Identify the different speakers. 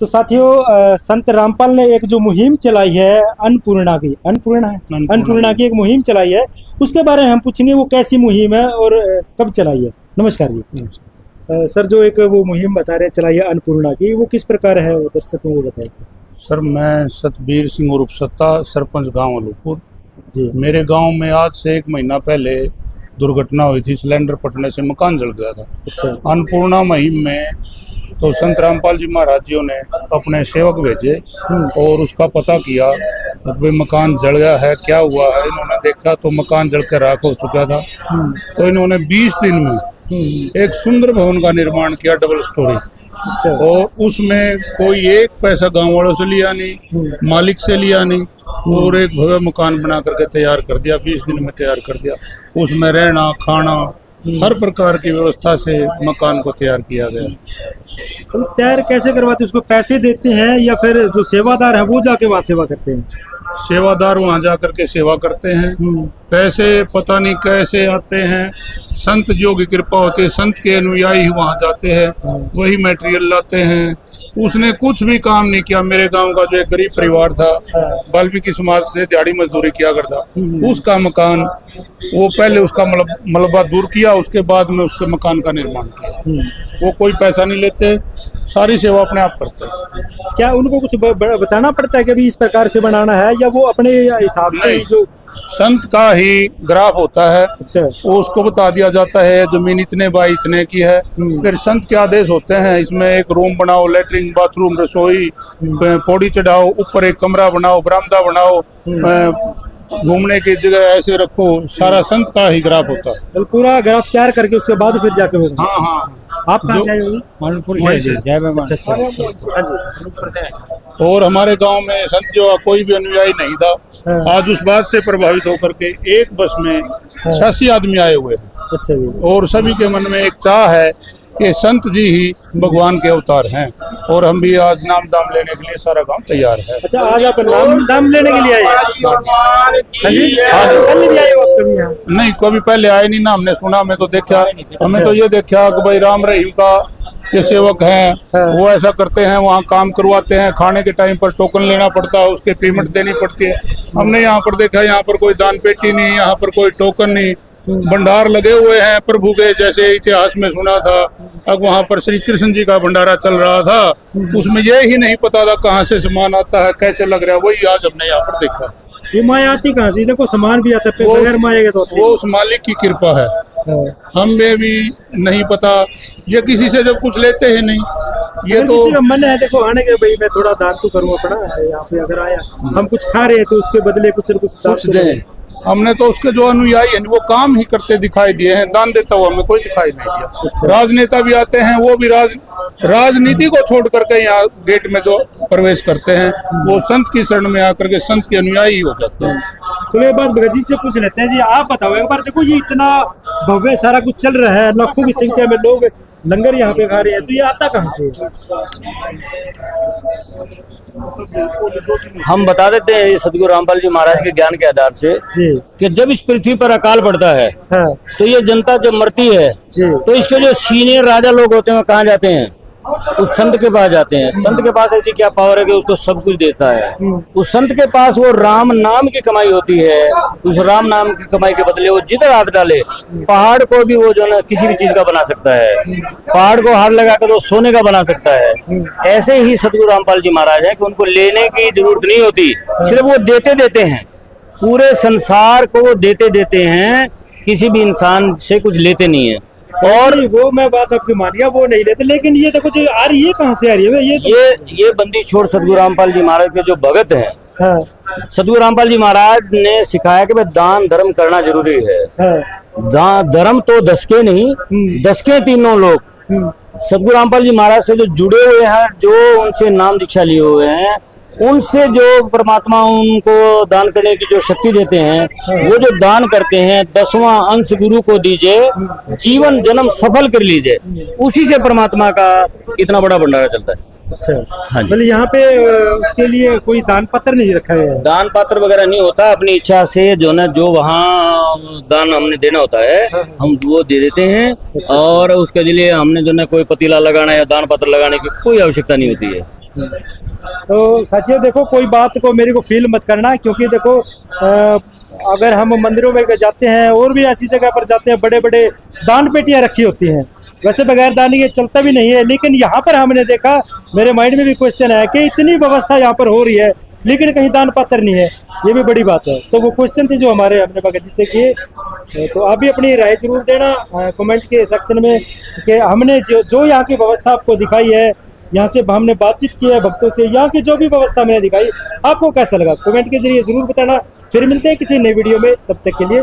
Speaker 1: तो साथियों संत रामपाल ने एक जो मुहिम चलाई है अन्नपूर्णा की एक मुहिम चलाई है, उसके बारे में हम पूछेंगे वो कैसी मुहिम है और कब चलाई है। नमस्कार जी। सर, जो एक वो मुहिम बता रहे चलाई है अन्नपूर्णा की, वो किस प्रकार है, वो दर्शकों को बताइए।
Speaker 2: सर, मैं सतबीर सिंह उर्फ सत्ता, सरपंच गांव अलूपुर
Speaker 1: जी।
Speaker 2: मेरे गांव में आज से 1 महीना पहले दुर्घटना हुई थी। सिलेंडर फटने से मकान जल गया था।
Speaker 1: अच्छा।
Speaker 2: अन्नपूर्णा मुहिम में तो संत रामपाल जी महाराज जी ने अपने सेवक भेजे और उसका पता किया कि मकान जल गया है, क्या हुआ है। इन्होंने देखा तो मकान जल कर राख हो चुका था। तो इन्होंने 20 दिन में एक सुंदर भवन का निर्माण किया, डबल स्टोरी।
Speaker 1: अच्छा।
Speaker 2: और उसमें कोई एक पैसा गांव वालों से लिया नहीं, मालिक से लिया नहीं, और एक भव्य मकान बना करके तैयार कर दिया। 20 दिन में तैयार कर दिया। उसमें रहना खाना हर प्रकार की व्यवस्था से मकान को तैयार किया गया।
Speaker 1: तो तैयार कैसे करवाते, उसको पैसे देते हैं या फिर जो सेवादार है वो जाके वहाँ सेवा करते हैं?
Speaker 2: सेवादार वहाँ जाकर के सेवा करते हैं। पैसे पता नहीं कैसे आते हैं, संत जो की कृपा होती है, संत के अनुयायी वहाँ जाते हैं, वही मटेरियल लाते हैं। उसने कुछ भी काम नहीं किया। मेरे गांव का जो एक गरीब परिवार था, वाल्मीकि समाज से दिहाड़ी मजदूरी किया करता, उसका मकान वो पहले उसका मलबा दूर किया, उसके बाद में उसके मकान का निर्माण किया। वो कोई पैसा नहीं लेते, सारी सेवा अपने आप करते हैं।
Speaker 1: क्या उनको कुछ बताना पड़ता है कि अभी इस प्रकार से बनाना है, या वो अपने हिसाब से जो
Speaker 2: संत का ही ग्राफ होता है?
Speaker 1: अच्छा।
Speaker 2: वो उसको बता दिया जाता है जमीन इतने बाई इतने की है। फिर संत के आदेश होते हैं, इसमें एक रूम बनाओ, लेटरिन बाथरूम रसोई पौड़ी चढ़ाओ, ऊपर एक कमरा बनाओ, बरामदा बनाओ, घूमने की जगह ऐसे रखो। सारा संत का ही ग्राफ होता है।
Speaker 1: पूरा ग्राफ तैयार करके उसके बाद फिर जाके होगा।
Speaker 2: हाँ हाँ।
Speaker 1: आप कहाँ से आए हो? मानपुर से। अच्छा। हाँ जी।
Speaker 2: और हमारे गांव में संत जो कोई भी अनुयायी नहीं था। आज उस बात से प्रभावित होकर के एक बस में 86 आदमी आए हुए हैं।
Speaker 1: अच्छा जी।
Speaker 2: और सभी के मन में एक चाह है कि संत जी ही भगवान के अवतार हैं, और हम भी आज नाम दाम लेने के लिए सारा गांव तैयार है।
Speaker 1: अच्छा, आज आप नाम दाम लेने के लिए आए? कल भी आए हो आप कभी यहाँ?
Speaker 2: नहीं, कभी पहले आए नहीं ना, हमने सुना में तो देखा। हमें तो ये देखा कि भाई राम रहीम का के सेवक हैं, वो ऐसा करते हैं, वहाँ काम करवाते हैं, खाने के टाइम पर टोकन लेना पड़ता है, उसके पेमेंट देनी पड़ती है। हमने यहाँ पर देखा, यहाँ पर कोई दान पेटी नहीं, यहाँ पर कोई टोकन नहीं, भंडार लगे हुए हैं प्रभु के, जैसे इतिहास में सुना था। अब वहाँ पर श्री कृष्ण जी का भंडारा चल रहा था, उसमें ये ही नहीं पता था कहाँ से सामान आता है, कैसे लग रहा है। वही आज हमने यहाँ पर देखा।
Speaker 1: ये माया आती कहाँ से? देखो सामान भी आता है बगैर माया के, तो
Speaker 2: वो उस मालिक की कृपा है। हमें भी नहीं पता, ये किसी से जब कुछ लेते हैं नहीं। ये तो
Speaker 1: किसी का मन है देखो आने के, भाई मैं थोड़ा दान तो करूँ अपना, यहाँ पे अगर आया हम कुछ खा रहे हैं तो उसके बदले कुछ न कुछ
Speaker 2: दें। हमने तो उसके जो अनुयायी हैं वो काम ही करते दिखाई दिए हैं, दान देता हुआ हमें कोई दिखाई नहीं दिया।
Speaker 1: अच्छा।
Speaker 2: राजनेता भी आते हैं, वो भी राजनीति को छोड़ करके यहाँ गेट में जो प्रवेश करते हैं, वो संत की शरण में आकर के संत के अनुयायी हो जाते हैं।
Speaker 1: तो एक बात भगत जी से पूछ लेते हैं जी, आप बताओ एक बार, देखो ये इतना भव्य सारा कुछ चल रहा है, लाखों की संख्या में लोग लंगर यहाँ पे खा रहे हैं, तो ये आता कहाँ से?
Speaker 3: हम बता देते हैं सदगुरु रामपाल जी महाराज के ज्ञान के आधार से कि जब इस पृथ्वी पर अकाल पड़ता है, तो ये जनता जब मरती है तो इसके जो सीनियर राजा लोग होते हैं कहाँ जाते हैं? उस संत के पास जाते हैं। संत के पास ऐसी क्या पावर है कि उसको सब कुछ देता है। उस संत के पास वो राम नाम की कमाई होती है। उस राम नाम की कमाई के बदले वो जिधर हाथ डाले, पहाड़ को भी वो जो है किसी भी चीज का बना सकता है। पहाड़ को हाथ लगाकर वो सोने का बना सकता है। ऐसे ही सदगुरु रामपाल जी महाराज है कि उनको लेने की जरूरत नहीं होती, सिर्फ वो देते देते हैं। पूरे संसार को वो देते देते हैं, किसी भी इंसान से कुछ लेते नहीं है। और
Speaker 1: वो मैं बात आपकी मान गया, वो नहीं लेते, लेकिन ये देखो जो आ रही है कहाँ से आ रही है?
Speaker 3: ये बंदी छोड़ सदगुरु रामपाल जी महाराज के जो भगत हैं, सदगुरु रामपाल जी महाराज ने सिखाया कि दान धर्म करना जरूरी है। धर्म तो दसके नहीं, दसके तीनों लोग। सदगुरु रामपाल जी महाराज से जो जुड़े हुए हैं, जो उनसे नाम दीक्षा लिए हुए हैं, उनसे जो परमात्मा उनको दान करने की जो शक्ति देते हैं, वो जो दान करते हैं, 10वां अंश गुरु को दीजिए, जीवन जन्म सफल कर लीजिए, उसी से परमात्मा का इतना बड़ा भंडारा चलता है।
Speaker 1: अच्छा।
Speaker 3: हाँ जी।
Speaker 1: मतलब यहाँ पे उसके लिए कोई दान पत्र नहीं रखा है?
Speaker 3: दान पत्र वगैरह नहीं होता, अपनी इच्छा से जो ना जो वहाँ दान हमने देना होता है, हम वो दे देते हैं। और उसके लिए हमने जो ना कोई पतीला लगाना या दान पत्र लगाने की कोई आवश्यकता नहीं होती है।
Speaker 1: तो साथियों देखो, कोई बात को मेरे को फील मत करना, क्योंकि देखो अगर हम मंदिरों में जाते हैं और भी ऐसी जगह पर जाते हैं, बड़े बड़े दान पेटियां रखी होती हैं, वैसे बगैर दान के चलता भी नहीं है, लेकिन यहाँ पर हमने देखा, मेरे माइंड में भी क्वेश्चन है कि इतनी व्यवस्था यहाँ पर हो रही है लेकिन कहीं दान पात्र नहीं है, ये भी बड़ी बात है। तो वो क्वेश्चन थे जो हमने भगत जी से किए। तो आप भी अपनी राय जरूर देना कमेंट के सेक्शन में कि हमने जो यहाँ की व्यवस्था आपको दिखाई है, यहाँ से हमने बातचीत की है भक्तों से, यहाँ की जो भी व्यवस्था मैंने दिखाई आपको कैसा लगा, कमेंट के जरिए जरूर बताना। फिर मिलते हैं किसी नई वीडियो में, तब तक के लिए।